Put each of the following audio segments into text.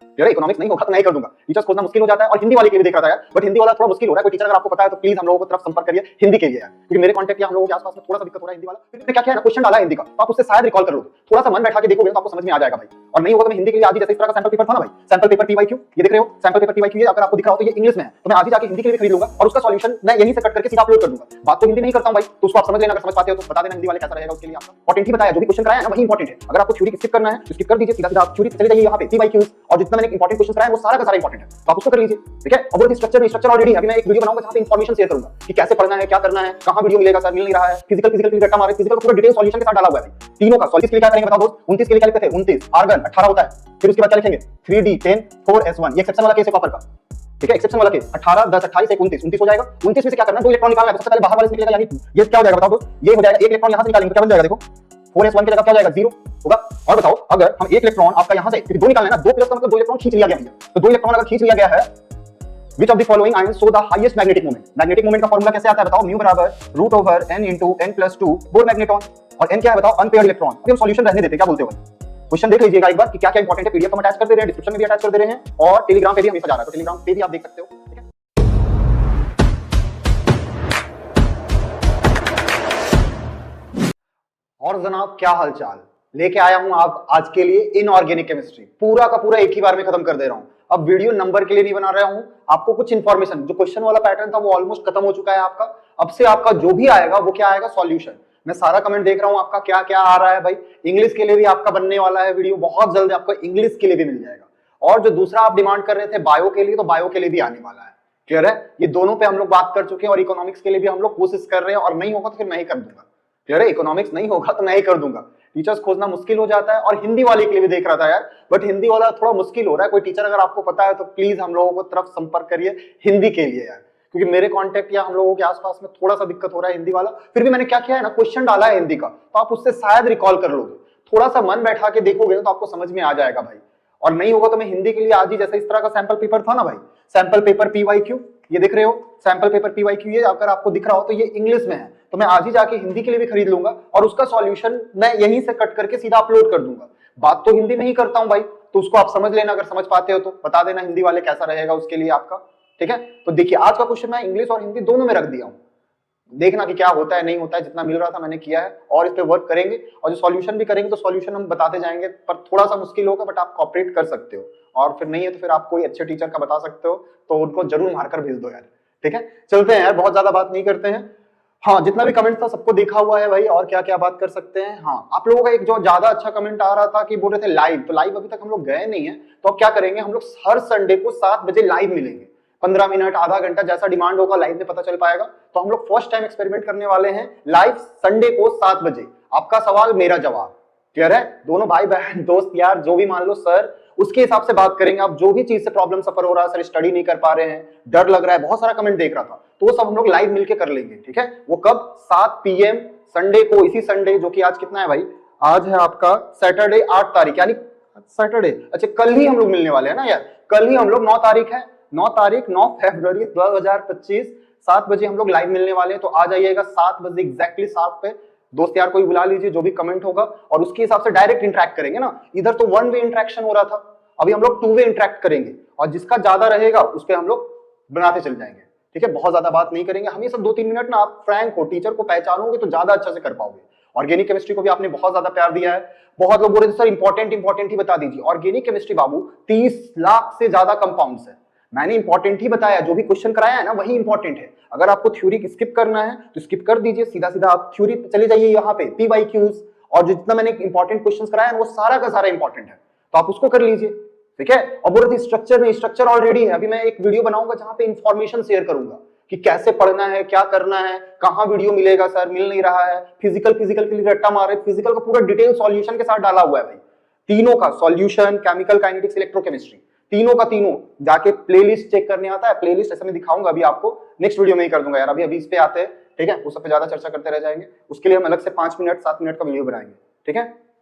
यार इकोनॉमिक्स नहीं होगा तो मैं ही कर दूंगा। टीचर्स खोजना मुश्किल हो जाता है और हिंदी वाले के लिए देख रहा था यार, बट हिंदी वाला थोड़ा मुश्किल हो रहा है। कोई टीचर अगर आपको पता है तो प्लीज हम लोगों को तरफ संपर्क करिए हिंदी के लिए यार, क्योंकि मेरे कॉन्टेक्ट या हम लोगों के आसपास में थोड़ा सा दिक्कत हो रहा है हिंदी वाला। फिर मैंने क्या किया ना, क्वेश्चन डाला है हिंदी का, तो आप उससे शायद रिकॉल कर लोगे, थोड़ा सा मन बैठा के देखोगे तो आपको समझ में आ जाएगा भाई। और नहीं होगा तो मैं हिंदी के लिए आज ही, जैसे इस तरह का सैंपल पेपर था ना भाई, सैंपल पेपर पीवाईक्यू, ये देख रहे हो सैंपल पेपर पीवाईक्यू, अगर आपको दिख रहा हो तो ये इंग्लिश में है, तो मैं आज ही जाके हिंदी के लिए खरीद लूंगा और उसका सॉल्यूशन मैं यहीं से कट करके सीधा अपलोड कर दूंगा। बात तो हिंदी नहीं करता हूं भाई, तो उसको आप समझ लेना, अगर समझ पाते हो तो बता देना हिंदी वाले कैसा रहेगा उसके लिए आपका। इंपॉर्टेंट ही बताया, जो भी क्वेश्चन कराया है ना वही इंपॉर्टेंट है। अगर आपको थ्योरी स्किप करना है तो स्किप कर दीजिए, सीधा सीधा आप थ्योरी चले जाइए यहाँ पे पीवाईक्यूज, और जितना मैंने इंपॉर्टेंट क्वेश्चन कराया है वो सारा का सारा इंपॉर्टेंट है, तो आप उसको कर लीजिए, ठीक है। और वो स्ट्रक्चर ऑलरेडी है, अभी मैं एक वीडियो बनाऊंगा जहां पे इंफॉर्मेशन शेयर करूंगा कि कैसे पढ़ना है, क्या करना है, कहां वीडियो मिलेगा सर, मिल नहीं रहा है, फिजिकल रट्टा मारे, फिजिकल का पूरा डिटेल सॉल्यूशन के साथ डाला हुआ है तीनों का। सॉल्यूशन के लिए क्या करेंगे बताओ दोस्त, 29 के लिए क्या लिखते थे, 29 आर्गन 18 होता है, फिर उसके बाद क्या लिखेंगे 3D 10 4S1, ये एक्सेप्शन वाला केस है कॉपर का, ठीक है, एक्सेप्शन वाला केस 18 10 28 1 29 हो जाएगा। 29 में से क्या करना है, दो इलेक्ट्रॉन निकालना है, सबसे पहले बाहर वाले से निकलेगा, यानी ये क्या हो जाएगा बताओ दोस्त, ये हो जाएगा, एक इलेक्ट्रॉन यहां से निकालेंगे तो क्या बन जाएगा, देखो 4S1 की जगह क्या हो जाएगा 0 होगा। और बताओ अगर हम एक इलेक्ट्रॉन आपका यहां से, क्योंकि दो निकालना है ना, 2 प्लस का मतलब 2 इलेक्ट्रॉन खींच लिया गया है, तो 2 इलेक्ट्रॉन अगर खींच लिया गया है, which of the following ions show the highest magnetic moment? Magnetic moment का फार्मूला कैसे आता है बताओ, म्यू बराबर √n into n plus 2 bore magneton, और n क्या है बताओ, अनपेयर्ड इलेक्ट्रॉन। अभी हम सॉल्यूशन रहने देते हैं, क्या बोलते हो क्वेश्चन देख लीजिएगा एक बार कि क्या क्या इंपॉर्टेंट है, पीडीएफ हम अटैच कर दे रहे हैं, डिस्क्रिप्शन में भी अटैच कर दे रहे हैं, और टेलीग्राम पे भी हमेशा जा रहा है, तो टेलीग्राम पे भी आप देख सकते हो, ठीक है। और जनाब क्या हालचाल, लेके आया हूं आप आज के लिए इनऑर्गेनिक केमिस्ट्री, पूरा का पूरा एक ही बार में खत्म कर दे रहा हूं। अब वीडियो नंबर के लिए नहीं बना रहा हूं, आपको कुछ इंफॉर्मेशन, जो क्वेश्चन वाला पैटर्न था वो ऑलमोस्ट खत्म हो चुका है आपका। अब से आपका जो भी आएगा वो क्या आएगा, सॉल्यूशन। मैं सारा कमेंट देख रहा हूं आपका क्या क्या आ रहा है भाई। इंग्लिश के लिए भी आपका बनने वाला है वीडियो, बहुत जल्द आपको इंग्लिश के लिए भी मिल जाएगा। और जो दूसरा आप डिमांड कर रहे थे बायो के लिए, तो बायो के लिए भी आने वाला है, क्लियर है। ये दोनों पे हम लोग बात कर चुके हैं, और इकोनॉमिक्स के लिए भी हम लोग कोशिश कर रहे हैं, और नहीं होगा तो फिर मैं ही कर दूंगा, क्लियर है। इकोनॉमिक्स नहीं होगा तो मैं ही कर दूंगा। टीचर्स खोजना मुश्किल हो जाता है, और हिंदी वाले के लिए भी देख रहा था यार, बट हिंदी वाला थोड़ा मुश्किल हो रहा है। कोई टीचर अगर आपको पता है तो प्लीज हम लोगों को तरफ संपर्क करिए हिंदी के लिए यार, क्योंकि मेरे कांटेक्ट या हम लोगों के आसपास में थोड़ा सा दिक्कत हो रहा है हिंदी वाला। फिर भी मैंने क्या किया है ना, क्वेश्चन डाला है हिंदी का, तो आप उससे शायद रिकॉल कर लोगे, थोड़ा सा मन बैठा के देखोगे तो आपको समझ में आ जाएगा भाई। और नहीं होगा तो मैं हिंदी के लिए आज ही, जैसे इस तरह का सैंपल पेपर था ना भाई, सैंपल पेपर पीवाईक्यू, ये देख रहे हो सैंपल पेपर पीवाईक्यू, ये अगर आपको दिख रहा हो तो ये इंग्लिश में है, तो मैं आज ही जाके हिंदी के लिए भी खरीद लूंगा, और उसका सॉल्यूशन मैं यहीं से कट करके सीधा अपलोड कर दूंगा। बात तो हिंदी में ही करता हूं भाई, तो उसको आप समझ लेना, अगर समझ पाते हो तो बता देना हिंदी वाले कैसा रहेगा उसके लिए आपका, ठीक है। तो देखिए आज का क्वेश्चन मैं इंग्लिश और हिंदी दोनों में रख दिया हूं, देखना कि क्या होता है नहीं होता है। जितना मिल रहा था मैंने किया है, और इस पे वर्क करेंगे, और जो सॉल्यूशन भी करेंगे तो सॉल्यूशन हम बताते जाएंगे, पर थोड़ा सा मुश्किल होगा, बट आप कॉपरेट कर सकते हो। और फिर नहीं है तो फिर आप कोई अच्छे टीचर का बता सकते हो, तो उनको जरूर मारकर भेज दो यार, ठीक है। चलते हैं यार, बहुत ज्यादा बात नहीं करते हैं। हाँ, जितना भी कमेंट था सबको देखा हुआ है भाई, और क्या क्या बात कर सकते हैं। हाँ, आप लोगों का एक जो ज्यादा अच्छा कमेंट आ रहा था कि बोल रहे थे लाइव, तो लाइव अभी तक हम लोग गए नहीं है, तो अब क्या करेंगे, हम लोग हर संडे को 7 बजे लाइव मिलेंगे, 15 मिनट आधा घंटा जैसा डिमांड होगा लाइव में पता चल पाएगा। तो हम लोग फर्स्ट टाइम एक्सपेरिमेंट करने वाले हैं लाइव संडे को 7 बजे, आपका सवाल मेरा जवाब, क्लियर है। दोनों भाई बहन दोस्त यार जो भी मान लो सर, उसके हिसाब से बात करेंगे। आप जो भी चीज से प्रॉब्लम सफर हो रहा है, सर स्टडी नहीं कर पा रहे हैं, डर लग रहा है, बहुत सारा कमेंट देख रहा था, तो वो सब हम लोग लाइव मिलके कर लेंगे, ठीक है। वो कब, 7 PM संडे को, इसी संडे, जो कि आज कितना है भाई, आज है आपका सैटरडे 8 तारीख, यानी सैटरडे, अच्छा कल ही हम लोग मिलने वाले हैं ना यार, कल ही हम लोग 9 तारीख है, 9 फरवरी 2025 7 बजे हम लोग लाइव मिलने वाले हैं। तो आ जाइएगा 7 बजे एग्जैक्टली 7 पे, दोस्त यार कोई बुला लीजिए, जो भी कमेंट होगा, और उसके हिसाब से डायरेक्ट इंटरेक्ट करेंगे ना। इधर तो 1 वे इंटरेक्शन हो रहा था, अभी हम लोग 2 वे इंटरेक्ट करेंगे, और जिसका ज्यादा रहेगा उस पर हम लोग बनाते चल जाएंगे, ठीक है। बहुत ज्यादा बात नहीं करेंगे, हमेशा 2-3 मिनट ना आप फ्रैंक हो, टीचर को पहचानोगे तो ज्यादा अच्छा से कर पाओगे। ऑर्गेनिक केमिस्ट्री को भी आपने बहुत ज्यादा प्यार दिया है, बहुत लोग बोल रहे थे सर इंपॉर्टेंट ही बता दीजिए। ऑर्गेनिक केमिस्ट्री बाबू 30 लाख से ज्यादा कंपाउंड्स है, मैंने इंपॉर्टेंट ही बताया, जो भी क्वेश्चन कराया है ना वही इंपॉर्टेंट है। अगर आपको थ्योरी स्किप करना है तो स्किप कर दीजिए, सीधा सीधा आप थ्योरी चले जाइए यहाँ पे पीवाईक्यूज, और जितना मैंने इंपॉर्टेंट क्वेश्चन कराया है वो सारा का सारा इंपॉर्टेंट है, तो आप उसको कर लीजिए, ठीक है। और बोल रहे थे स्ट्रक्चर में, स्ट्रक्चर ऑलरेडी है, अभी मैं एक वीडियो बनाऊंगा जहां पे इंफॉर्मेशन शेयर करूंगा कि कैसे पढ़ना है, क्या करना है, कहां वीडियो मिलेगा सर, मिल नहीं रहा है, फिजिकल के लिए रट्टा मारे, फिजिकल का पूरा डिटेल सॉल्यूशन के साथ डाला हुआ है भाई, तीनों का सॉल्यूशन, केमिकल काइनेटिक्स, इलेक्ट्रोकेमिस्ट्री, तीनों का तीनों। जाके प्लेलिस्ट चेक करने आता है, प्लेलिस्ट ऐसे मैं दिखाऊंगा अभी आपको, नेक्स्ट वीडियो में ही कर दूंगा यार, अभी इस पे आते हैं, ठीक है। उस सब पे ज्यादा चर्चा करते रह जाएंगे, उसके लिए हम अलग से 5 मिनट 7 मिनट का वीडियो बनाएंगे, ठीक है।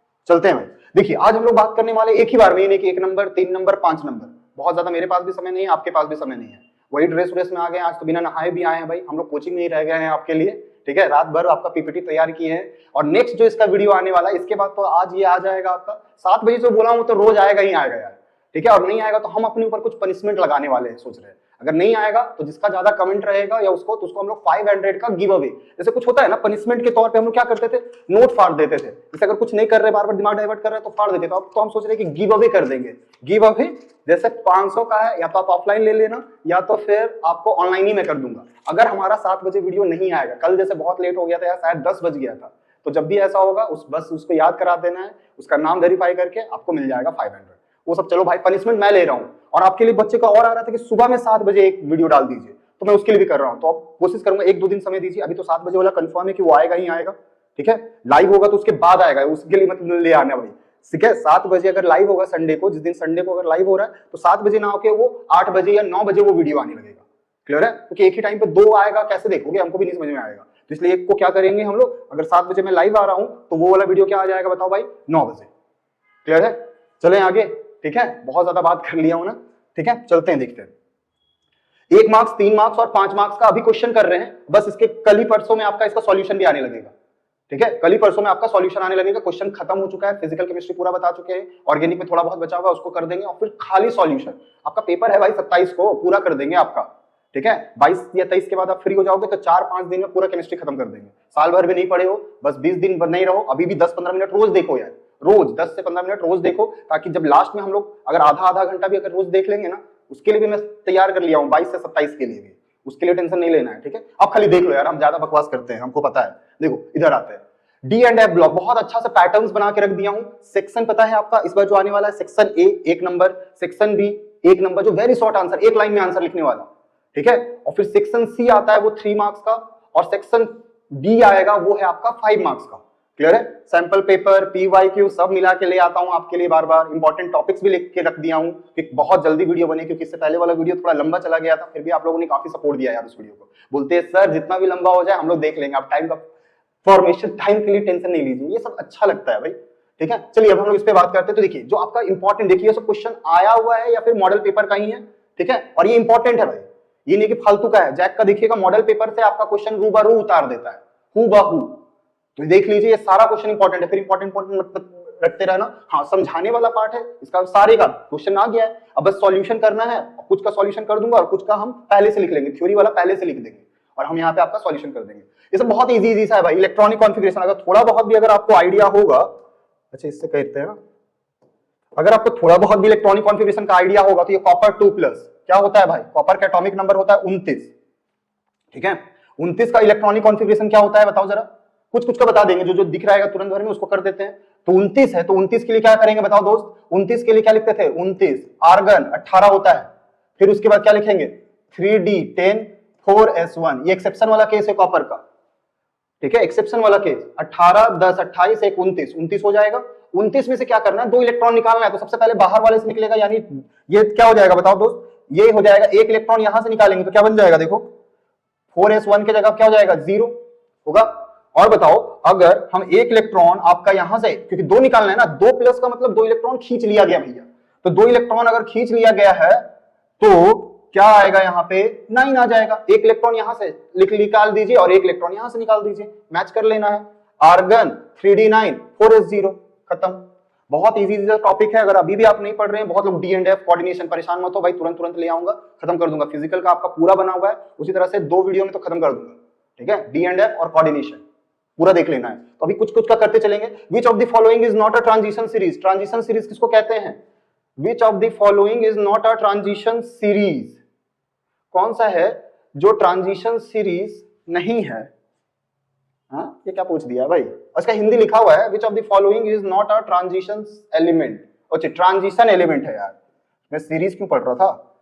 चलते हैं भाई, देखिए आज हम लोग बात करने वाले एक ही बार में, नहीं कि 1 नंबर 3 नंबर 5 नंबर, बहुत ज्यादा मेरे पास भी समय नहीं है, आपके पास भी समय नहीं है, वही ड्रेस में आ गए, आज तो बिना नहाए भी आए हैं भाई, हम लोग कोचिंग में ही रह गए हैं आपके लिए, ठीक है। रात भर आपका पीपीटी तैयार किए हैं, और नेक्स्ट जो इसका वीडियो आने वाला है इसके बाद तो आज ये आ जाएगा आपका 7 बजे, जो बोला हूं तो रोज आएगा ही आएगा यार, ठीक है, और नहीं आएगा तो हम अपने ऊपर कुछ पनिशमेंट लगाने वाले हैं, सोच रहे हैं। अगर नहीं आएगा तो जिसका ज्यादा कमेंट रहेगा या उसको, तो उसको हम लोग 500 का गिव अवे, जैसे कुछ होता है ना पनिशमेंट के तौर पे, हम लोग क्या करते थे, नोट फाड़ देते थे। जैसे अगर कुछ नहीं कर रहे, बार बार दिमाग डाइवर्ट कर रहे हैं तो फाड़ देते थे। अब तो हम सोच रहे हैं कि गिव अवे कर देंगे। गिव अवे जैसे 500 का है, या तो आप ऑफलाइन ले लेना या तो फिर आपको ऑनलाइन ही मैं कर दूंगा। अगर हमारा 7 बजे वीडियो नहीं आएगा, कल जैसे बहुत लेट हो गया था या शायद 10 बज गया था, तो जब भी ऐसा होगा बस उसको याद करा देना है, उसका नाम वेरीफाई करके आपको मिल जाएगा 500। वो सब चलो भाई, पनिशमेंट मैं ले रहा हूँ। और आपके लिए बच्चे का और आ रहा था कि सुबह में 7 बजे एक वीडियो डाल दीजिए, तो मैं उसके लिए भी कर रहा हूँ। तो अब कोशिश करूंगा 1-2 दिन समय दीजिए। अभी तो 7 बजे वाला कंफर्म है कि वो आएगा ही आएगा, ठीक है। लाइव होगा तो उसके बाद आएगा, उसके लिए मतलब ले आना भाई, ठीक है। 7 बजे अगर लाइव होगा संडे को, जिस दिन संडे को अगर लाइव हो रहा है, तो 7 बजे ना होके वो 8 बजे या 9 बजे वो वीडियो आने लगेगा। क्लियर है? क्योंकि एक ही टाइम पे 2 आएगा, कैसे देखोगे, हमको भी नहीं समझ में आएगा। तो इसलिए एक को क्या करेंगे हम लोग, अगर 7 बजे मैं लाइव आ रहा हूं तो वो वाला वीडियो क्या आ जाएगा बताओ भाई, 9 बजे। क्लियर है? चलें आगे, ठीक है। बहुत ज्यादा बात कर लिया हूं ना, ठीक है। चलते हैं, देखते हैं। 1 मार्क्स, 3 मार्क्स और 5 मार्क्स का अभी क्वेश्चन कर रहे हैं, बस इसके कल ही परसों में आपका इसका सॉल्यूशन भी आने लगेगा, ठीक है। कल ही परसों में आपका सॉल्यूशन आने लगेगा। क्वेश्चन खत्म हो चुका है, फिजिकल केमिस्ट्री पूरा बता चुके हैं, ऑर्गेनिक में थोड़ा बहुत बचा हुआ है उसको कर देंगे, और फिर खाली सॉल्यूशन। आपका पेपर है भाई 27 को, पूरा कर देंगे आपका, ठीक है। 22 या 23 के बाद आप फ्री हो जाओगे, तो 4-5 दिन में पूरा केमिस्ट्री खत्म कर देंगे। साल भर भी नहीं पढ़े हो, बस 20 दिन नहीं रहो, अभी भी 10-15 मिनट रोज देखो यार, रोज 10 से 15 मिनट रोज देखो, ताकि जब लास्ट में हम लोग अगर आधा घंटा भी अगर रोज देख लेंगे ना, उसके लिए भी मैं तैयार कर लिया हूँ 22 से 27 के लिए भी, उसके लिए टेंशन नहीं लेना है, ठीक है। अब खाली देख लो यार, हम ज्यादा बकवास करते हैं, हमको पता है। देखो इधर आते हैं, डी एंड एफ ब्लॉक, बहुत अच्छा से पैटर्न्स बना के रख दिया हूं। सेक्शन पता है आपका इस बार जो आने वाला है, सेक्शन ए 1 नंबर, सेक्शन बी 1 नंबर, जो वेरी शॉर्ट आंसर, 1 लाइन में आंसर लिखने वाला, ठीक है। और फिर सेक्शन सी आता है वो 3 मार्क्स का, और सेक्शन डी आएगा वो है आपका 5 मार्क्स का। क्लियर है? सैंपल पेपर, पीवाईक्यू सब मिला के ले आता हूं आपके लिए बार बार। इंपॉर्टेंट टॉपिक्स भी लिख के रख दिया हूं कि बहुत जल्दी वीडियो बने, क्योंकि इससे पहले वाला वीडियो थोड़ा लंबा चला गया था, फिर भी आप लोगों ने काफी सपोर्ट दिया यार उस वीडियो को। बोलते हैं सर जितना भी लंबा हो जाए हम लोग देख लेंगे, आप टाइम का फॉर्मेशन, टाइम के लिए टेंशन नहीं लीजिए, ये सब अच्छा लगता है भाई, ठीक है। चलिए अब हम लोग इस पे बात करते हैं। तो देखिए जो आपका इंपॉर्टेंट, देखिए सब क्वेश्चन आया हुआ है या फिर मॉडल पेपर का ही है, ठीक है। और ये इंपॉर्टेंट है भाई, ये नहीं कि फालतू का है। जैक का देखिएगा मॉडल पेपर से आपका क्वेश्चन रूबरू उतार देता है, हूबहू। तो देख लीजिए, ये सारा क्वेश्चन इंपॉर्टेंट है, फिर इंपॉर्टेंट रखते रहना। हाँ, समझाने वाला पार्ट है इसका, सारे का क्वेश्चन आ गया है, अब बस सॉल्यूशन करना है। कुछ का सॉल्यूशन कर दूंगा और कुछ का हम पहले से लिख लेंगे, थ्योरी वाला पहले से लिख देंगे और हम यहाँ पे आपका सॉल्यूशन कर देंगे। ये सब बहुत इजी सा है भाई। इलेक्ट्रॉनिक कॉन्फ़िगरेशन अगर थोड़ा बहुत भी अगर आपको आइडिया होगा, अच्छा इससे कहते हैं ना, अगर आपको थोड़ा बहुत भी इलेक्ट्रॉनिक कॉन्फ़िगरेशन का आइडिया होगा, तो ये कॉपर 2+ क्या होता है भाई, कॉपर का एटॉमिक नंबर होता है 29, ठीक है। 29 का इलेक्ट्रॉनिक कॉन्फ़िगरेशन क्या होता है बताओ जरा, कुछ का बता देंगे, जो दिख रहा है तुरंत भर में उसको कर देते हैं। तो 29 है, तो 29 के लिए क्या करेंगे बताओ दोस्त, 29 के लिए क्या लिखते थे, 29 आर्गन 18 होता है, फिर उसके बाद क्या लिखेंगे 3d10 4s1, ये एक्सेप्शन वाला केस है कॉपर का, ठीक है, एक्सेप्शन वाला केस। 18 10 28 1 29 हो जाएगा। 29 में से क्या करना है, 2 इलेक्ट्रॉन निकालना है, तो सबसे पहले बाहर वाले से निकलेगा, यानी ये क्या हो जाएगा बताओ दोस्त, ये हो जाएगा, एक इलेक्ट्रॉन यहां से निकालेंगे तो क्या बन जाएगा, देखो 4s1 के जगह क्या हो जाएगा 0 होगा। और बताओ अगर हम एक इलेक्ट्रॉन आपका यहां से, क्योंकि 2 निकालना है ना, 2+ का मतलब 2 इलेक्ट्रॉन खींच लिया गया भैया, तो 2 इलेक्ट्रॉन अगर खींच लिया गया है तो क्या आएगा यहाँ पे 9 आ जाएगा। एक इलेक्ट्रॉन यहां से निकाल दीजिए और एक इलेक्ट्रॉन यहां से निकाल दीजिए, मैच कर लेना है। आर्गन 3d9 4s0, खत्म। बहुत इजी टॉपिक है, अगर अभी भी आप नहीं पढ़ रहे हैं, बहुत लोग डी एंड एफ कोऑर्डिनेशन, परेशान मत हो भाई, तुरंत ले आऊंगा, खत्म कर दूंगा। फिजिकल का आपका पूरा बना हुआ है, उसी तरह से 2 वीडियो में तो खत्म कर दूंगा, ठीक है। डी एंड एफ और कोऑर्डिनेशन पूरा देख लेना है। तो अभी कुछ का करते चलेंगे। Which of the following is not a transition series, transition series किसको कहते हैं, which of the following is not a transition series, कौन सा है जो ट्रांजिशन सीरीज नहीं है। हाँ, ये क्या पूछ दिया है भाई, उसका हिंदी लिखा हुआ है, which of the following is not a transition element. अच्छा, ट्रांजिशन एलिमेंट है यार, मैं सीरीज क्यों पढ़ रहा था।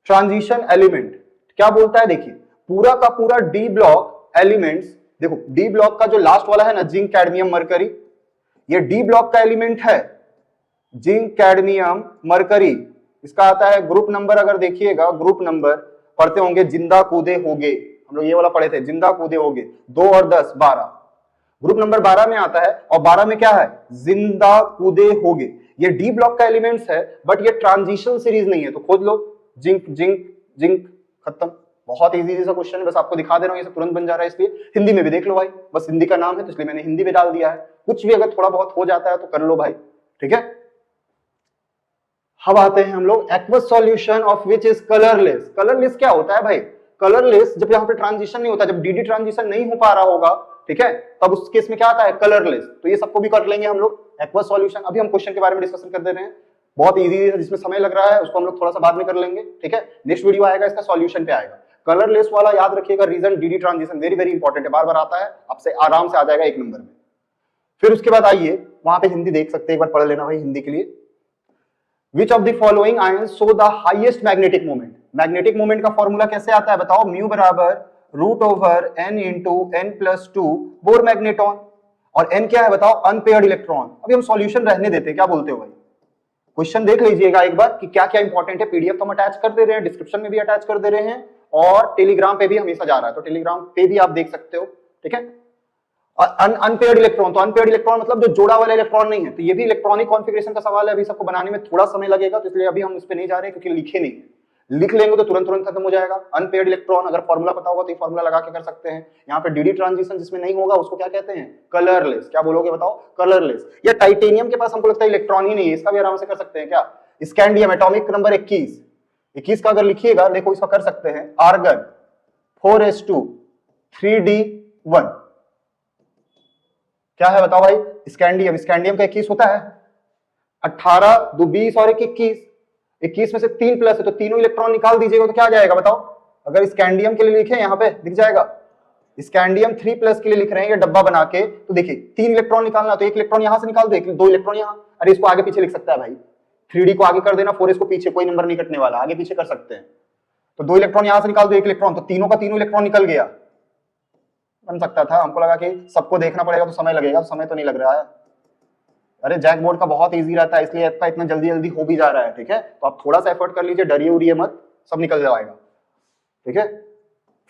ट्रांजिशन एलिमेंट क्या बोलता है, देखिए पूरा का पूरा डी ब्लॉक एलिमेंट्स, देखो डी ब्लॉक का जो लास्ट वाला है ना, जिंक कैडमियम मरकरी, ये डी ब्लॉक का एलिमेंट है, जिंक कैडमियम मरकरी। इसका आता है ग्रुप नंबर, अगर देखिएगा ग्रुप नंबर पढ़ते होंगे, जिंदा कूदे होगे, हम लोग ये वाला पढ़े थे, जिंदा कूदे होगे, 2 और 10 12, ग्रुप नंबर 12 में आता है। और 12 में क्या है, जिंदा कूदे होगे। ये डी ब्लॉक का एलिमेंट्स है, बट ये ट्रांजिशन सीरीज नहीं है, तो खोज लो, जिंक जिंक जिंक, खत्म। बहुत इजी सा क्वेश्चन है, बस आपको दिखा दे रहा हूं, ये सब तुरंत बन जा रहा है। इसलिए हिंदी में भी देख लो भाई, बस हिंदी का नाम है तो इसलिए मैंने हिंदी में डाल दिया है। कुछ भी अगर थोड़ा बहुत हो जाता है तो कर लो भाई, ठीक है। अब आते हैं हम लोग aqueous solution of which is colourless. Colourless क्या होता है भाई? कलरलेस जब यहाँ पे ट्रांजिशन नहीं होता, जब डीडी ट्रांजिशन नहीं हो पा रहा होगा, ठीक है, तब उस केस में क्या आता है? कलरलेस। तो ये सबको भी कर लेंगे हम लोग एक्वस सॉल्यूशन। अभी हम क्वेश्चन के बारे में डिस्कशन कर दे रहे हैं, बहुत इजी है, जिसमें समय लग रहा है उसको हम लोग थोड़ा सा बाद में कर लेंगे, ठीक है। नेक्स्ट वीडियो आएगा इसका सॉल्यूशन पे आएगा। कलरलेस वाला याद रखिएगा, reason DD transition, very very important है, बार बार आता है, आपसे आराम से आ जाएगा एक नंबर में। फिर उसके बाद आइए वहां पे हिंदी देख सकते हैं, एक बार पढ़ लेना भाई हिंदी के लिए। Which of the following ions show the highest magnetic moment? Magnetic moment का फॉर्मूला कैसे आता है बताओ? म्यू बराबर root over N into N plus two Bohr magneton. और एन क्या है बताओ? Unpaired electron. अभी हम सॉल्यूशन रहने देते हैं, क्या बोलते हो भाई? क्वेश्चन देख लीजिएगा एक बार कि क्या क्या इंपॉर्टेंट है। पीडीएफ तो हम अटैच कर दे रहे हैं, डिस्क्रिप्शन में भी अटैच कर दे रहे हैं, और टेलीग्राम पे भी हमेशा जा रहा है, तो टेलीग्राम पे भी आप देख सकते हो, ठीक है। अनपेयर्ड इलेक्ट्रॉन, तो अनपेयर्ड इलेक्ट्रॉन मतलब जो जोड़ा वाला इलेक्ट्रॉन नहीं है, तो ये भी इलेक्ट्रॉनिक कॉन्फ़िगरेशन का सवाल है, अभी सबको बनाने में थोड़ा समय लगेगा, तो इसलिए अभी हम इस पे नहीं जा रहे क्योंकि लिखे नहीं है। लिख लेंगे तो तुरंत तुरंत खत्म हो जाएगा। अनपेयर्ड इलेक्ट्रॉन अगर फॉर्मूला पता होगा तो ये फॉर्मूला लगा के कर सकते हैं। यहाँ पे डीडी ट्रांजिशन जिसमें नहीं होगा उसको क्या कहते हैं? कलरलेस। क्या बोलोगे बताओ? कलरलेस। या टाइटेनियम के पास हमको लगता है इलेक्ट्रॉन ही नहीं है, इसका भी आराम से कर सकते हैं क्या? स्कैंडियम एटॉमिक नंबर 21 का अगर लिखिएगा, देखो इसका कर सकते हैं। आर्गन 4s2 3d1 क्या है बताओ भाई? स्कैंडियम। स्कैंडियम का 21 होता है, 18 2 20 और 21 21 में से 3 प्लस है, तो तीनों इलेक्ट्रॉन निकाल दीजिएगा तो क्या आ जाएगा बताओ? अगर स्कैंडियम के लिए लिखे यहाँ पे दिख जाएगा, स्कैंडियम 3 प्लस के लिए लिख रहे हैं ये डब्बा बना के, तो देखिए 3 इलेक्ट्रॉन निकालना, तो एक इलेक्ट्रॉन यहां से निकाल दो, 2 इलेक्ट्रॉन यहां। अरे इसको आगे पीछे लिख सकता है भाई, 3d को आगे कर देना, 4s को पीछे, कोई नंबर नहीं कटने वाला, आगे पीछे कर सकते हैं। तो 2 इलेक्ट्रॉन यहां से निकाल दो, 1 इलेक्ट्रॉन, तो तीनों का तीनों इलेक्ट्रॉन निकल गया। बन सकता था, हमको लगा कि सबको देखना पड़ेगा तो समय लगेगा, तो समय तो नहीं लग रहा है। अरे जैक बोर्ड का बहुत इजी रहता है, इसलिए इतना जल्दी जल्दी हो भी जा रहा है, ठीक है। तो आप थोड़ा सा एफर्ट कर लीजिए, डरिए उड़िए मत, सब निकल जाएगा, ठीक है।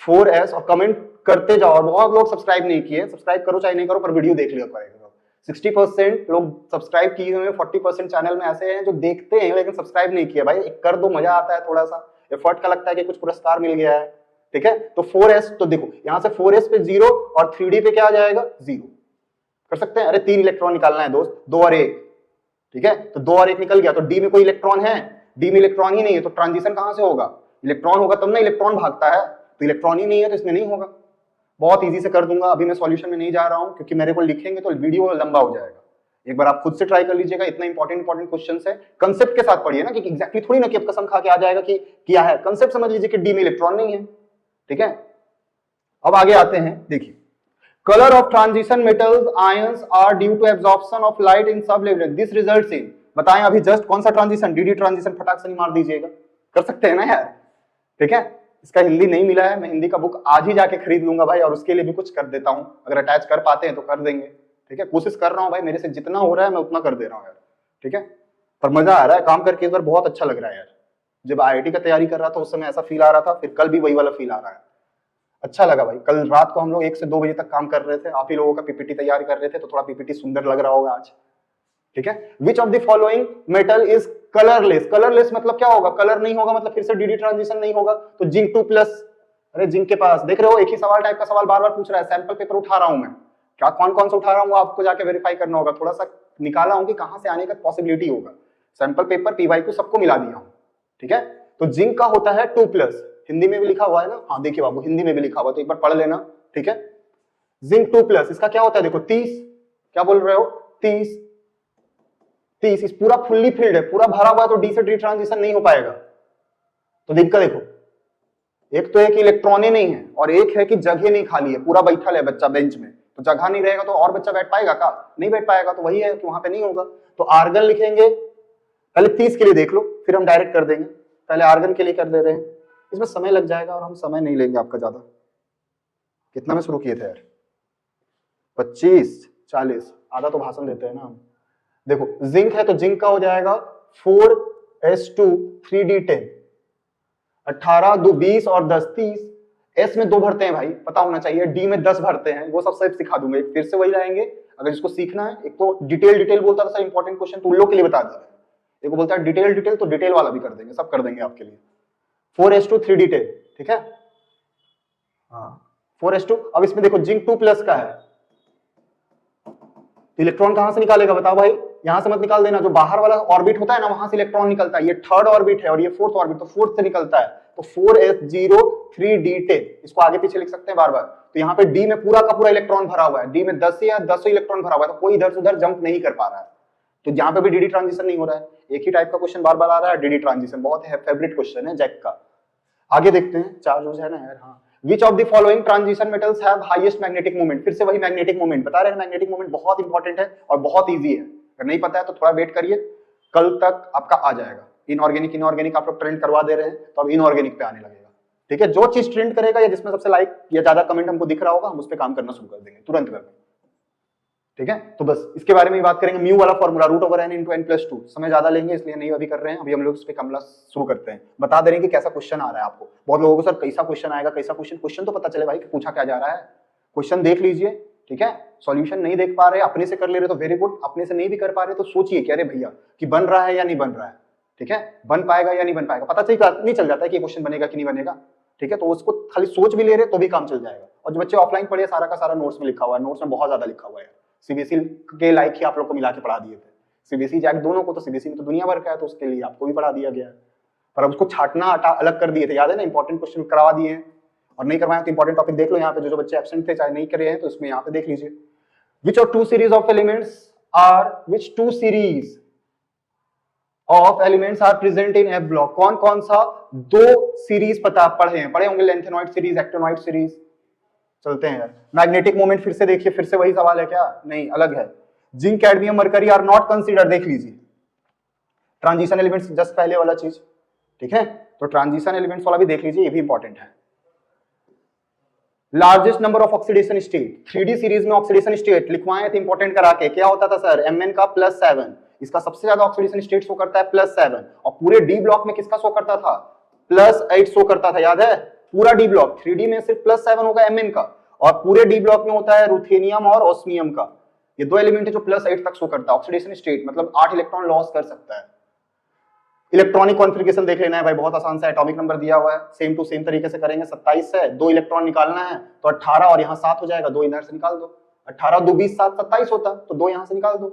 4s और कमेंट करते जाओ। और बहुत लोग सब्सक्राइब नहीं किए, सब्सक्राइब करो चाहे नहीं करो, पर वीडियो देख लिया करेगा। 60% लोग सब्सक्राइब किए हुए, 40% चैनल में ऐसे हैं जो देखते हैं लेकिन सब्सक्राइब नहीं किया। भाई एक कर दो, मजा आता है, थोड़ा सा एफर्ट का लगता है कि कुछ पुरस्कार मिल गया है, ठीक है। तो 4s, तो देखो यहां से 4s पे 0 और 3d पे क्या आ जाएगा? 0 कर सकते हैं। अरे 3 इलेक्ट्रॉन निकालना है दोस्त, 2 और 1, ठीक है। तो 2 और 1 निकल गया, तो d में कोई इलेक्ट्रॉन है? d में इलेक्ट्रॉन ही नहीं है, तो ट्रांजिशन कहां से होगा? इलेक्ट्रॉन होगा तब ना इलेक्ट्रॉन भागता है, तो इलेक्ट्रॉन ही नहीं है तो इसमें नहीं होगा। बहुत इजी से कर दूंगा, अभी मैं सॉल्यूशन में नहीं जा रहा हूं क्योंकि मेरे को लिखेंगे तो वीडियो लंबा हो जाएगा। एक बार आप खुद से ट्राई कर लीजिएगा, इतना इंपॉर्टेंट क्वेश्चन है। कंसेप्ट के साथ पढ़िए ना, कि एग्जैक्टली थोड़ी ना कि अब कसम खा के आ जाएगा कि क्या है। कंसेप्ट समझ लीजिए कि डी में इलेक्ट्रॉन नहीं है, ठीक है। अब आगे आते हैं, देखिए colour of transition metals ions are due to absorption of light in sub level, this results in, बताएं अभी जस्ट कौन सा ट्रांजिशन? डीडी ट्रांजिशन, फटाक से नहीं मार दीजिएगा, कर सकते हैं ना यार, ठीक है। इसका हिंदी नहीं मिला है, मैं हिंदी का बुक आज ही जाके खरीद लूंगा भाई, और उसके लिए भी कुछ कर देता हूं, अगर अटैच कर पाते हैं तो कर देंगे, ठीक है। कोशिश कर रहा हूं भाई, मेरे से जितना हो रहा है मैं उतना कर दे रहा हूं यार, ठीक है। पर मजा आ रहा है काम करके, इस बार बहुत अच्छा लग रहा है यार। जब आईआईटी का तैयारी कर रहा था उस समय ऐसा फील आ रहा था, फिर कल भी वही वाला फील आ रहा है। अच्छा लगा भाई। कल रात को हम लोग 1 से 2 बजे तक काम कर रहे थे, आप ही लोगों का पीपीटी तैयार कर रहे थे, तो थोड़ा पीपीटी सुंदर लग रहा होगा आज, ठीक है। Which of the following metal is colourless? Colourless मतलब क्या होगा? कलर नहीं होगा मतलब फिर से डीडी ट्रांजिशन नहीं होगा, तो जिंक 2+। अरे जिंक के पास देख रहे हो एक ही सवाल टाइप का सवाल बार बार पूछ रहा है। सैंपल पेपर उठा रहा हूं मैं, क्या कौन कौन सा उठा रहा हूं आपको जाके वेरीफाई करना होगा, थोड़ा सा निकाला हूं कि कहां से आने का पॉसिबिलिटी होगा। सैंपल पेपर पीवाईक्यू सबको मिला दिया हूं, ठीक है। तो जिंक का होता है 2+, हिंदी में भी लिखा हुआ है ना, हाँ देखिए बाबू हिंदी में भी लिखा हुआ, तो एक बार पढ़ लेना, ठीक है। जिंक 2+, इसका क्या होता है देखो 30, क्या बोल रहे हो? 30 इस पूरा फुल्ली फिल्ड है, पूरा भरा हुआ है, तो डी से डी ट्रांजिशन नहीं हो पाएगा। तो दिक्कत देखो, एक तो एक इलेक्ट्रॉन ही नहीं है, और एक है कि जगह नहीं खाली है, पूरा बैठा है बच्चा बेंच में, तो जगह नहीं रहेगा तो और बच्चा बैठ पाएगा का? नहीं बैठ पाएगा, तो वही है कि वहां पे नहीं होगा। तो आर्गन लिखेंगे, पहले 30 के लिए देख लो, फिर हम डायरेक्ट कर देंगे। पहले आर्गन के लिए कर दे रहे हैं, इसमें समय लग जाएगा और हम समय नहीं लेंगे आपका ज्यादा। कितना में शुरू किए थे यार? 25 40, आधा तो भाषण देते हैं ना हम। देखो जिंक है तो जिंक का हो जाएगा 4s2 3d10, 18 2 20 और 10 30। एस में 2 भरते हैं भाई, पता होना चाहिए। डी में 10 भरते हैं, वो सब सिखा दूंगा, फिर से वही रहेंगे अगर जिसको सीखना है। एक तो डिटेल बोलता था सर इंपॉर्टेंट क्वेश्चन, तो उन लोग के लिए बता दिया। एक को बोलता है डिटेल, तो डिटेल वाला भी कर देंगे, सब कर देंगे आपके लिए। 4s2 3d10, ठीक है। हाँ 4s2। अब इसमें देखो जिंक 2+ का है, इलेक्ट्रॉन कहां से निकालेगा बताओ भाई? यहां से मत निकाल देना, जो बाहर वाला ऑर्बिट होता है ना वहां से इलेक्ट्रॉन निकलता है, ये थर्ड ऑर्बिट है और ये फोर्थ ऑर्बिट, तो फोर्थ से निकलता है, तो 4s0 3d10, इसको आगे पीछे लिख सकते हैं बार बार। तो यहाँ पे डी में पूरा का पूरा इलेक्ट्रॉन भरा हुआ है, डी में 10 या 10 इलेक्ट्रॉन भरा हुआ है, तो कोई इधर से उधर जंप नहीं कर पा रहा है, तो यहाँ पे भी डीडी ट्रांजिशन नहीं हो रहा है। एक ही टाइप का क्वेश्चन बार बार आ रहा है, डीडी ट्रांजिशन बहुत फेवरेट क्वेश्चन है जैक का। आगे देखते हैं, चार्ज हो है ना यार, हाँ। Which of the following transition metals have highest magnetic moment? फिर से वही मैग्नेटिक मोमेंट बता रहे हैं, मैग्नेटिक मोमेंट बहुत इंपॉर्टेंट है और बहुत इजी है, अगर नहीं पता है तो थोड़ा वेट करिए, कल तक आपका आ जाएगा। इनऑर्गेनिक आप लोग ट्रेंड करवा दे रहे हैं, तो अब इनऑर्गेनिक पे आने लगेगा, ठीक है। जो चीज ट्रेंड करेगा या जिसमें सबसे लाइक या ज्यादा कमेंट हमको दिख रहा होगा, हम उस पर काम करना शुरू कर देंगे तुरंत करके, ठीक है। तो बस इसके बारे में बात करेंगे, म्यू वाला फॉर्मूला √n × n+2, समय ज्यादा लेंगे इसलिए नहीं अभी कर रहे हैं, अभी हम लोग इस पे कमला शुरू करते हैं। बता दे रहे हैं कि कैसा क्वेश्चन आ रहा है आपको, बहुत लोगों को सर कैसा क्वेश्चन आएगा, कैसा क्वेश्चन तो पता चले भाई कि पूछा क्या जा रहा है, क्वेश्चन देख लीजिए, ठीक है। सॉल्यूशन नहीं देख पा रहे, अपने से कर ले रहे तो वेरी गुड, अपने से नहीं भी कर पा रहे तो सोचिए कि अरे भैया कि बन रहा है या नहीं बन रहा है, ठीक है, बन पाएगा या नहीं बन पाएगा, पता नहीं चल जाता है कि क्वेश्चन बनेगा कि नहीं बनेगा, ठीक है। तो उसको खाली सोच भी ले रहे तो भी काम चल जाएगा। और जो बच्चे ऑफलाइन पढ़े सारा का सारा नोट्स में लिखा हुआ है, नोट्स में बहुत ज्यादा लिखा हुआ है, सीबीएसई के लाइक ही आप लोग को मिला के पढ़ा दिए थे, सीबीएसई जैक दोनों को, तो सीबीएसई में तो दुनिया भर का है तो उसके लिए आपको भी पढ़ा दिया गया है, पर अब उसको छाटना हटा अलग कर दिए थे, याद है ना, इंपॉर्टेंट क्वेश्चन करवा दिए हैं, और नहीं करवाए तो इंपॉर्टेंट टॉपिक देख लो यहाँ पे, जो बच्चे एब्सेंट थे चाहे नहीं करे हैं तो इसमें यहाँ पे देख लीजिए। Which of two series of elements are present in F block? कौन कौन सा दो सीरीज पढ़े होंगे, लेंथेनॉइड सीरीज, एक्टिनॉइड सीरीज। चलते हैं यार, मैग्नेटिक मोमेंट फिर से देखिए, फिर से वही सवाल है क्या, नहीं अलग है। Zinc, cadmium, mercury are not consider, देख लीजिए ट्रांजिशन एलिमेंट्स, जस्ट पहले वाला चीज, ठीक है। तो ट्रांजिशन एलिमेंट्स वाला भी देख लीजिए, ये भी इंपॉर्टेंट है। Largest number of oxidation state, 3D series में ऑक्सीडेशन स्टेट लिखवाए थे इंपॉर्टेंट करा के, क्या होता था सर, Mn का +7, इसका सबसे ज्यादा ऑक्सीडेशन स्टेट शो करता है +7, और पूरे डी ब्लॉक में किसका शो करता था, +8 शो करता था, याद है, पूरा डी ब्लॉक 3D में सिर्फ +7 होगा Mn का, और पूरे डी ब्लॉक में होता है रुथेनियम और ऑस्मियम का, ये दो एलिमेंट है जो +8 तक शो करता है ऑक्सीडेशन स्टेट, मतलब 8 इलेक्ट्रॉन लॉस कर सकता है। इलेक्ट्रॉनिक कॉन्फ़िगरेशन देख लेना है भाई, बहुत आसान सा, एटॉमिक नंबर दिया हुआ है, सेम टू सेम तरीके से करेंगे, 27 से 2 इलेक्ट्रॉन निकालना है तो 18 और यहाँ 7 हो जाएगा, 2 इधर से निकाल दो, 18 2 20 7 27 होता, तो 2 यहाँ से निकाल दो,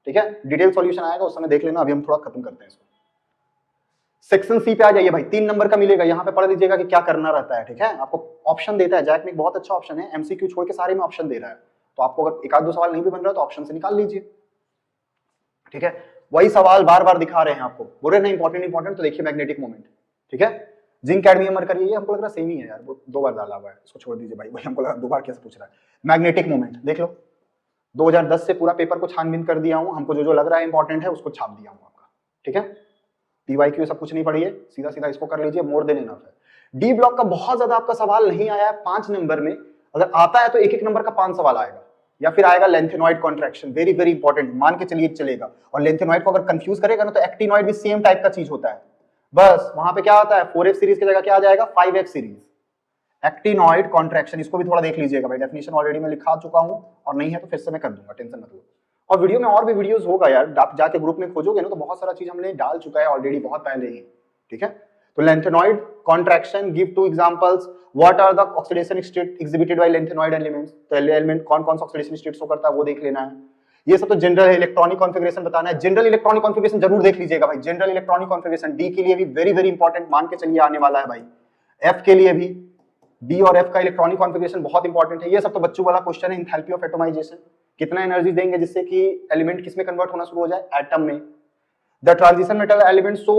ठीक है। डिटेल सॉल्यूशन आएगा उस समय देख लेना, अभी हम थोड़ा खत्म करते हैं इसको। सेक्शन सी पे आ जाइए भाई, 3 नंबर का मिलेगा, यहाँ पे पढ़ लीजिएगा कि क्या करना रहता है, ठीक है। आपको ऑप्शन देता है, जैक में बहुत अच्छा ऑप्शन है, एमसीक्यू छोड़ के सारे में ऑप्शन दे रहा है, तो आपको अगर एक आध दो सवाल नहीं भी बन रहा तो ऑप्शन से निकाल लीजिए, ठीक है। वही सवाल बार बार दिखा रहे हैं आपको, बोल रहे ना इंपॉर्टेंट, तो देखिए मैग्नेटिक मोमेंट, ठीक है। जिंक, कैडमियम, मरकरी, ये हमको लग रहा है सेम ही है यार, वो 2 बार डाला हुआ है, इसको छोड़ दीजिए भाई, वही हमको लगा 2 बार कैसे पूछ रहा है। मैग्नेटिक मोमेंट देख लो, 2010 से पूरा पेपर को छानबीन कर दिया हूं, हमको जो जो लग रहा है इंपॉर्टेंट है उसको छाप दिया हूं आपका, ठीक है। पीवाईक्यू सब कुछ नहीं पढ़िए, सीधा सीधा इसको कर लीजिए, मोर देन इनफ है। डी ब्लॉक का बहुत ज्यादा आपका सवाल नहीं आया है 5 नंबर में, अगर आता है तो एक नंबर का 5 सवाल आएगा, या फिर आएगा lanthanoid contraction, very very important, मान के चलिए चलेगा, और लेंथेनॉइड को अगर कंफ्यूज करेगा ना तो एक्टिनॉइड भी सेम टाइप का चीज होता है, बस वहां पे क्या आता है 4F सीरीज की जगह क्या आ जाएगा 5F सीरीज, एक्टिनॉइड कॉन्ट्रैक्शन, इसको भी थोड़ा देख लीजिएगा भाई, डेफिनेशन ऑलरेडी मैं लिखा चुका हूं, और नहीं है तो फिर से मैं कर दूंगा, टेंशन मत लो। और वीडियो में और भी वीडियोस होगा यार, आप जाके ग्रुप में खोजोगे ना तो बहुत सारा चीज हमने डाल चुका है ऑलरेडी बहुत पहले ही, ठीक है। तो lanthanoid contraction, give 2 examples, what are the oxidation state exhibited by lanthanoid elements, तो एलिमेंट कौन कौन सा ऑक्सीडेशन स्टेट शो करता है वो देख लेना है। ये सब तो जनरल इलेक्ट्रॉनिक कॉन्फ़िगरेशन बताना है, जनरल इलेक्ट्रॉनिक कॉन्फ़िगरेशन जरूर देख लीजिएगा भाई, जनरल इलेक्ट्रॉनिक कॉन्फ़िगरेशन डी के लिए भी वेरी वेरी इंपॉर्टेंट, मान के चलिए आने वाला है भाई, एफ के लिए भी, डी और एफ का इलेक्ट्रॉनिक कॉन्फ़िगरेशन बहुत इंपॉर्टेंट है। ये सब तो बच्चों वाला क्वेश्चन है, एंथैल्पी ऑफ एटमाइजेशन, कितना एनर्जी देंगे जिससे कि एलिमेंट किसमें कन्वर्ट होना शुरू हो जाए, एटम में। The transition metal element so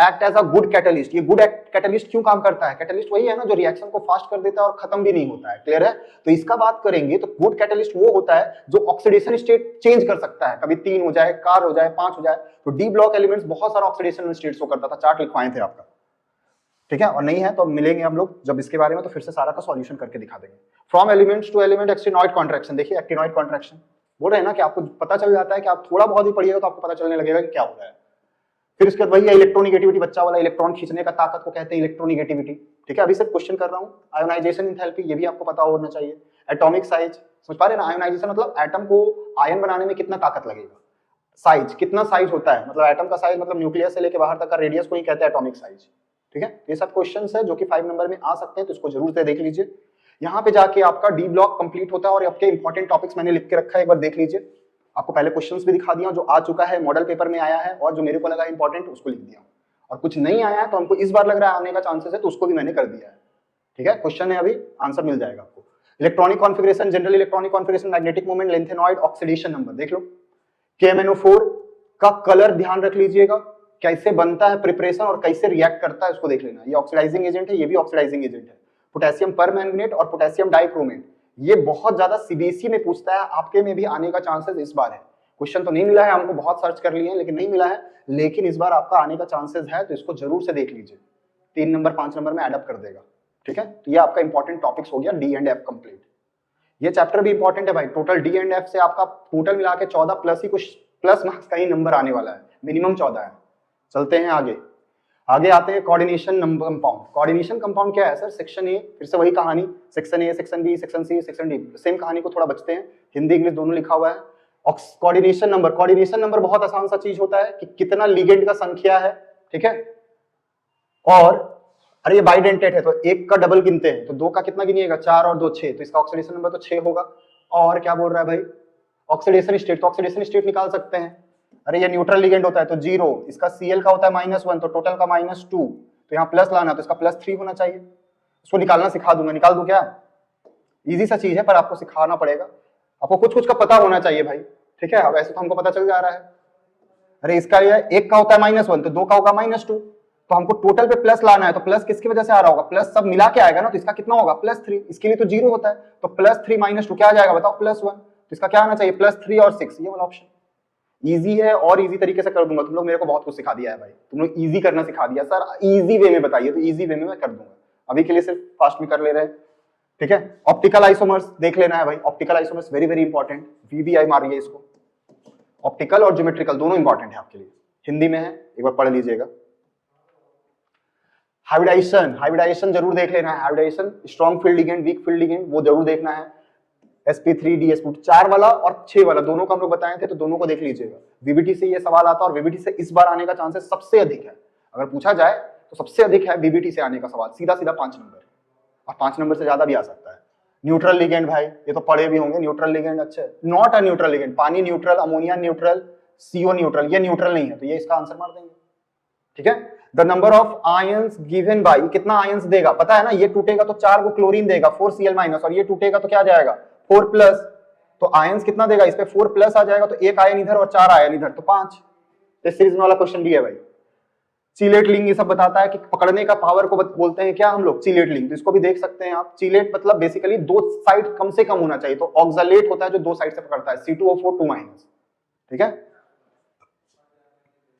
act as a good catalyst, ये गुड कैटलिस्ट क्यों काम करता है, कैटलिस्ट वही है ना जो रिएक्शन को फास्ट कर देता है और खत्म भी नहीं होता है, क्लियर है। तो इसका बात करेंगे तो गुड कैटलिस्ट वो होता है जो ऑक्सीडेशन स्टेट चेंज कर सकता है, कभी 3 हो जाए, 4 हो जाए, 5 हो जाए, तो डी ब्लॉक एलिमेंट्स बहुत सारा ऑक्सीडेशन स्टेट शो करता था, चार्ट लिखवाए थे आपका, ठीक है। और नहीं है तो मिलेंगे हम लोग जब इसके बारे में, तो फिर से सारा का सॉल्यूशन करके दिखा देंगे। From elements to element actinoid contraction, देखिए एक्टिनॉइड कॉन्ट्रैक्शन बोल रहे हैं ना कि आपको पता चल जाता है कि आप थोड़ा बहुत ही पढ़िएगा तो आपको पता चलने लगेगा कि क्या हो रहा है। फिर उसके बाद वही है इलेक्ट्रोनिगेटिविटी, बच्चा वाला इलेक्ट्रॉन खींचने का ताकत को कहते हैं इलेक्ट्रोनिगेटिविटी, ठीक है। अभी सिर्फ क्वेश्चन कर रहा हूं। आयोनाइजेशन एंथैल्पी, ये भी आपको पता होना चाहिए। एटॉमिक साइज, समझ पा रहे हैं ना, आयोनाइजेशन मतलब एटम को आयन बनाने में कितना ताकत लगेगा, साइज कितना साइज होता है, मतलब एटम का साइज मतलब न्यूक्लियस से लेके बाहर तक का रेडियस को ही कहते हैं एटॉमिक साइज, ठीक है। ये सब क्वेश्चंस है जो कि 5 नंबर में आ सकते हैं, तो इसको जरूर से देख लीजिए। यहाँ पे जाके आपका डी ब्लॉक कंप्लीट होता है और आपके इंपॉर्टेंट टॉपिक्स मैंने लिख के रखा है, एक बार देख लीजिए। आपको पहले क्वेश्चंस भी दिखा दिया जो आ चुका है, मॉडल पेपर में आया है, और जो मेरे को लगा इंपॉर्टेंट उसको लिख दिया, और कुछ नहीं आया है तो हमको इस बार लग रहा है आने का चांसेस है तो उसको भी मैंने कर दिया है। ठीक है, क्वेश्चन है अभी, आंसर मिल जाएगा आपको। Electronic configuration, general electronic configuration, magnetic moment, lanthanoid, oxidation number देख लो। KMnO4 का कलर ध्यान रख लीजिएगा, कैसे बनता है प्रिपरेशन और कैसे रिएक्ट करता है उसको देख लेना। ये ऑक्सीडाइजिंग एजेंट है, ये भी ऑक्सीडाइजिंग एजेंट है। पोटेशियम परमैंगनेट और पोटेशियम डाइक्रोमेट, ये बहुत ज्यादा सीबीएसई में पूछता है, आपके में भी आने का चांसेस इस बार है। क्वेश्चन तो नहीं मिला है, हमको बहुत सर्च कर लिए हैं लेकिन नहीं मिला है, लेकिन इस बार आपका आने का चांसेस है, तो इसको जरूर से देख लीजिए, 3 नंबर 5 नंबर में एडअप कर देगा। ठीक है, तो ये आपका इंपॉर्टेंट टॉपिक्स हो गया डी एंड एफ कंप्लीट। ये चैप्टर भी इंपॉर्टेंट है भाई, टोटल डी एंड एफ से आपका टोटल मिला के 14 प्लस ही कुछ प्लस मार्क्स का ही नंबर आने वाला है, मिनिमम 14 है। चलते हैं आगे, आगे आते हैं coordination number compound. Coordination compound क्या है सर? सेक्शन ए, फिर से वही कहानी, section A, section B, section C, section D, same कहानी को थोड़ा बचते हैं, हिंदी इंग्लिश दोनों लिखा हुआ है। कोऑर्डिनेशन नंबर, कोऑर्डिनेशन नंबर बहुत आसान सा चीज होता है कि कितना लिगेंड का संख्या है, ठीक है, और अरे ये बाइडेंटेट है तो एक का डबल गिनते हैं तो 2 का कितना गिनिएगा, 4 और 2 6, तो इसका ऑक्सीडेशन नंबर तो 6 होगा। और क्या बोल रहा है भाई, ऑक्सीडेशन स्टेट, तो ऑक्सीडेशन स्टेट निकाल सकते हैं। अरे ये न्यूट्रल लिगेंड होता है तो 0, इसका Cl का होता है -1, तो टोटल का -2, तो यहाँ प्लस लाना तो इसका +3 होना चाहिए। इसको निकालना सिखा दूंगा, निकाल दूं क्या? इजी सा चीज है पर आपको सिखाना पड़ेगा, आपको कुछ कुछ का पता होना चाहिए भाई, ठीक है। अब ऐसे तो हमको पता चल जा रहा है। अरे इसका ये 1 का होता है -1 तो 2 का होगा -2, तो हमको टोटल पे प्लस लाना है, तो प्लस किसकी वजह से आ रहा होगा, प्लस सब मिला के आएगा ना, तो इसका कितना होगा +3, इसके लिए तो 0 होता है, तो +3 -2 क्या आ जाएगा बताओ, +1, तो इसका क्या आना चाहिए +3 और 6, ये वाला ऑप्शन। इजी है और इजी तरीके से कर दूंगा, तुम लोग मेरे को बहुत कुछ सिखा दिया है भाई, तुम लोग इजी करना सिखा दिया सर, इजी वे में बताइए, तो इजी वे में मैं कर दूंगा, अभी के लिए सिर्फ फास्ट में कर ले रहे हैं, ठीक है। ऑप्टिकल आइसोमर्स देख लेना है भाई, optical isomers very very important, VBI मारिए इसको, ऑप्टिकल और ज्योमेट्रिकल दोनों इंपॉर्टेंट है आपके लिए, हिंदी में है, एक बार पढ़ लीजिएगा। हाइब्रिडाइजेशन, हाइब्रिडाइजेशन जरूर देख लेना है, hybridisation strong field ligand, weak field ligand, वो जरूर देखना है। sp3 dsp 4 वाला और 6 वाला दोनों को हम लोग बताए थे, तो दोनों को देख लीजिएगा। VBT से ये सवाल आता है और VBT से इस बार आने का चांसेस सबसे अधिक है, अगर पूछा जाए तो सबसे अधिक है VBT से आने का सवाल, सीधा सीधा 5 नंबर, और 5 नंबर से ज्यादा भी आ सकता है। न्यूट्रल लिगेंड भाई ये तो पढ़े भी होंगे, न्यूट्रल लिगेंड अच्छे, नॉट अ न्यूट्रल लिगेंड, पानी neutral, ammonia neutral, CO neutral, ये न्यूट्रल नहीं है, तो ये इसका आंसर मार देंगे, ठीक है। The number of ions given by, कितना आयंस देगा पता है ना, ये टूटेगा तो 4 को क्लोरीन देगा 4Cl-, और ये टूटेगा तो क्या जाएगा 4+, तो आयंस कितना देगा, इस पे 4+ आ जाएगा, तो 1 आयन इधर और 4 आयन इधर, तो 5। इस सीरीज में वाला क्वेश्चन भी है भाई। चीलेट लिंग ये सब बताता है कि पकड़ने का पावर को बोलते हैं क्या हम लोग, चीलेट लिंग, तो इसको भी देख सकते हैं आप। चीलेट मतलब बेसिकली 2 साइड कम से कम होना चाहिए, तो ऑक्सलेट होता है जो 2 साइड से पकड़ता है, C2O4 2-, ठीक है।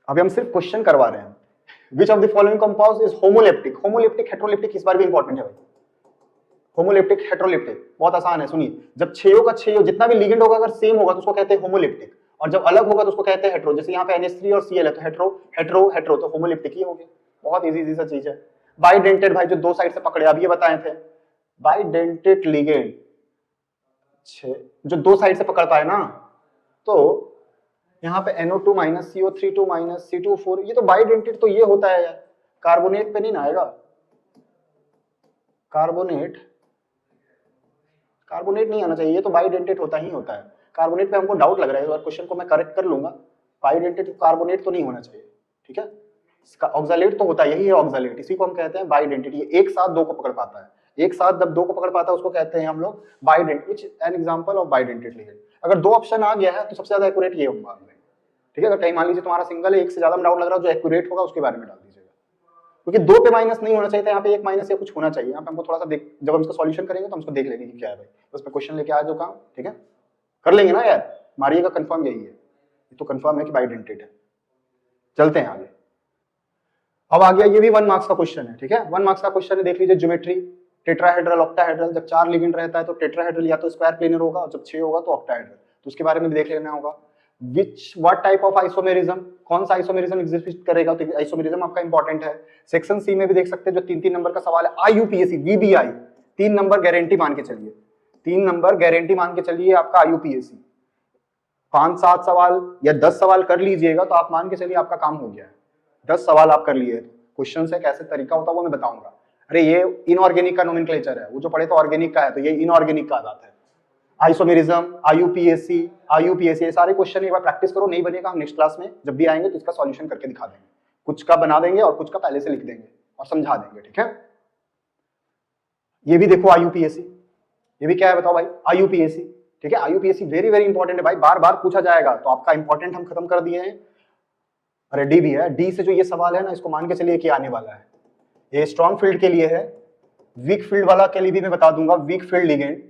अभी हम सिर्फ क्वेश्चन करवा रहे हैं। Which of the following compounds is homoleptic? Homoleptic, heteroleptic इस बार भी इंपॉर्टेंट है भाई। होमोलेप्टिक, हेट्रोलेप्टिक बहुत आसान है, सुनिए, जब 6 का 6 जितना भी लिगेंड होगा अगर सेम होगा तो उसको कहते हैं होमोलेप्टिक, और जब अलग होगा तो उसको कहते हैं हेट्रो। जैसे यहाँ पे NH3 और Cl है तो हेट्रो हेट्रो हेट्रो, तो होमोलेप्टिक ही हो गया। बहुत इजी सा चीज है। बाइडेंटेड भाई जो 2 साइड से पकड़े, अभी ये बताए थे, बाइडेंटेड लिगेंड जो 2 साइड से पकड़ता है ना, तो यहाँ पे NO2 - CO3 - C2O4, ये तो बाइडेंटेड तो ये होता है यार, कार्बोनेट पे नहीं ना आएगा, कार्बोनेट नहीं आना चाहिए, ये तो बाइडेंटेड होता ही होता है। कार्बोनेट पे हमको डाउट लग रहा है, इस बार क्वेश्चन को मैं करेक्ट कर लूंगा, बाइडेंटेड कार्बोनेट तो नहीं होना चाहिए, ठीक है। इसका ऑक्सलेट तो होता है, यही है ऑक्सलेट, इसी को हम कहते हैं बाइडेंटेड। ये एक साथ 2 को पकड़ पाता है, एक साथ जब 2 को पकड़ पाता है उसको कहते हैं हम लोग bidentate, which an example of bidentate ligand. अगर 2 ऑप्शन आ गया है तो सबसे ज्यादा एक्यूरेट ये होगा, ठीक है। अगर कहीं मान लीजिए तुम्हारा सिंगल है, एक से ज्यादा में डाउट लग रहा है, जो एक्यूरेट होगा उसके बारे में डाल दीजिएगा, क्योंकि 2 पे माइनस नहीं होना चाहिए था, यहाँ पे 1 माइनस या कुछ होना चाहिए। यहाँ पे हमको थोड़ा सा देख, जब हम इसका सॉल्यूशन करेंगे तो हम इसको देख लेंगे कि क्या है भाई, उस पे क्वेश्चन लेके आ जाओ काम, ठीक है, कर लेंगे ना यार, मारिएगा, कंफर्म यही है, ये तो कंफर्म है कि बाइडेंटेड है। चलते हैं आगे। अब आ गया ये भी 1 मार्क्स का क्वेश्चन है, ठीक है, 1 मार्क्स का क्वेश्चन है, देख लीजिए, ज्योमेट्री, टेट्राहेड्रल, ऑक्टाहेड्रल। जब 4 लिगेंड रहता है तो टेट्राहेड्रल या तो स्क्वायर प्लेनर होगा, और जब 6 होगा तो ऑक्टाहेड्रल, तो उसके बारे में भी देख लेना होगा। what type of isomerism, कौन सा आइसोमेरिज्म एग्जिस्ट करेगा, तो आइसोमेरिज्म आपका इंपॉर्टेंट है। सेक्शन सी में भी देख सकते हैं, जो 3-3 नंबर का सवाल है, IUPAC VBI 3 नंबर गारंटी मान के चलिए, 3 नंबर गारंटी मान के चलिए आपका IUPAC। 5-7 सवाल या 10 सवाल कर लीजिएगा तो आप मान के चलिए आपका काम हो गया है। 10 सवाल आप कर लिए, क्वेश्चन से कैसे तरीका होता है वो मैं बताऊंगा। अरे ये इनऑर्गेनिक का नोमेनक्लेचर है, वो जो पढ़े तो ऑर्गेनिक का है, तो ये इनऑर्गेनिक का आ जाता है। आइसोमेरिज्म, आईयूपीएसी, आईयूपीएसी, ये सारे क्वेश्चन एक बार प्रैक्टिस करो, नहीं बनेगा हम नेक्स्ट क्लास में जब भी आएंगे तो इसका सॉल्यूशन करके दिखा देंगे, कुछ का बना देंगे और कुछ का पहले से लिख देंगे और समझा देंगे, ठीक है। ये भी देखो आईयूपीएसी, ये भी क्या है बताओ भाई, आईयूपीएसी, ठीक है। आईयूपीएसी वेरी वेरी इंपॉर्टेंट है भाई, बार बार पूछा जाएगा, तो आपका इंपॉर्टेंट हम खत्म कर दिए हैं। अरे डी भी है, डी से जो ये सवाल है ना, इसको मान के चलिए कि आने वाला है, ये स्ट्रॉन्ग फील्ड के लिए है, वीक फील्ड वाला के लिए भी मैं बता दूंगा, week field ligand,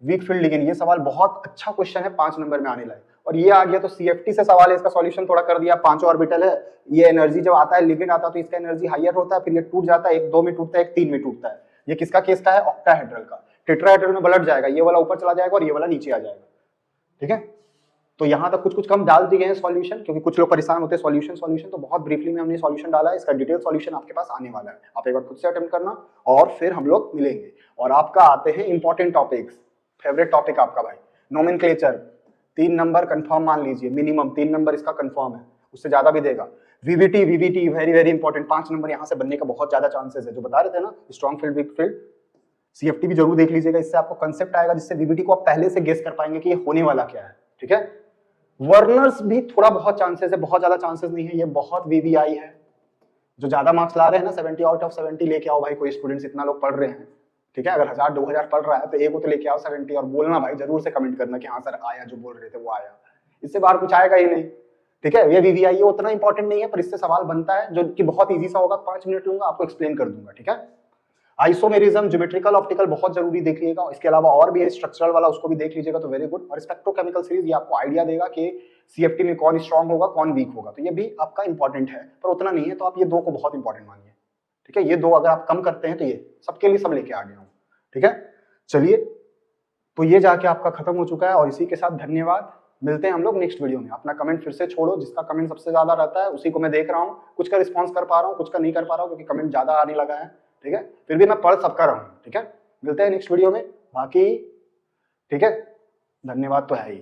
weak field ligand, ये सवाल बहुत अच्छा क्वेश्चन है, 5 नंबर में आने लायक। और ये आ गया तो सीएफटी से सवाल है, इसका सॉल्यूशन थोड़ा कर दिया, 5 ऑर्बिटल है, ये एनर्जी जब आता है लिगेंड आता है तो इसका एनर्जी हाईयर होता है, फिर ये टूट जाता है, एक 2 में टूटता है, एक 3 में टूटता है। ये किसका केस का है, ऑक्टाहेड्रल का। टेट्राहेड्रल में पलट जाएगा, ये वाला ऊपर चला जाएगा और ये वाला नीचे आ जाएगा, ठीक है। तो यहाँ तक कुछ कुछ कम डाल दिए हैं सॉल्यूशन, क्योंकि कुछ लोग परेशान होते हैं सॉल्यूशन, तो बहुत ब्रीफली में हमने सॉल्यूशन डाला है, इसका डिटेल सॉल्यूशन आपके पास आने वाला है, आप एक बार खुद से अटेम्प्ट करना और फिर हम लोग मिलेंगे। और आपका आते हैं इंपॉर्टेंट टॉपिक्स, फेवरेट टॉपिक आपका भाई नोमेनक्लेचर, 3 नंबर कंफर्म मान लीजिए, मिनिमम 3 नंबर इसका कंफर्म है, उससे ज्यादा भी देगा। VVT, VVT very very important, 5 number यहाँ से बनने का बहुत ज्यादा चांसेस है, जो बता रहे थे ना, strong field, weak field. CFT भी जरूर देख लीजिएगा, इससे आपको कंसेप्ट आएगा, जिससे वीवीटी को आप पहले से गेस कर पाएंगे कि ये होने वाला क्या है, ठीक है। वर्नर्स भी थोड़ा बहुत चांसेस है, बहुत ज्यादा चांसेस नहीं है, ये बहुत वीवीआई है। जो ज्यादा मार्क्स ला रहे हैं ना, 70 आउट ऑफ 70 लेके आओ भाई, कोई स्टूडेंट्स इतना लोग पढ़ रहे हैं, ठीक है। अगर 1000-2000 पढ़ रहा है तो एक तो लेके आओ 70 और बोलना भाई, जरूर से कमेंट करना कि हाँ सर आया, जो बोल रहे थे वो आया, इससे बाहर कुछ आएगा ही नहीं, ठीक है। ये वीवीआई है, उतना इंपॉर्टेंट नहीं है, पर इससे सवाल बनता है जो कि बहुत ईजी सा होगा, 5 मिनट लूंगा आपको एक्सप्लेन कर दूंगा, ठीक है। आइसोमेरिज्म, ज्योमेट्रिकल, ऑप्टिकल बहुत जरूरी देख लीजिएगा, इसके अलावा और भी है स्ट्रक्चरल वाला, उसको भी देख लीजिएगा तो वेरी गुड। और स्पेक्ट्रोकेमिकल सीरीज, ये आपको आइडिया देगा कि सीएफटी में कौन स्ट्रांग होगा, कौन वीक होगा, तो ये भी आपका इंपॉर्टेंट है, पर उतना नहीं है, तो आप ये 2 को बहुत इंपॉर्टेंट मानिए, ठीक है। ये 2 अगर आप कम करते हैं तो ये सबके लिए सब लेके आ गया हूं, ठीक है। चलिए, तो ये जाके आपका खत्म हो चुका है, और इसी के साथ धन्यवाद, मिलते हैं हम लोग नेक्स्ट वीडियो में। अपना कमेंट फिर से छोड़ो, जिसका कमेंट सबसे ज्यादा रहता है उसी को मैं देख रहा हूँ, कुछ का रिस्पॉन्स कर पा रहा हूँ, कुछ का नहीं कर पा रहा हूँ, क्योंकि कमेंट ज्यादा आने लगा है, ठीक है। फिर भी मैं पढ़ सबका रहा हूँ, ठीक है। मिलते हैं नेक्स्ट वीडियो में, बाकी ठीक है, धन्यवाद तो है ही।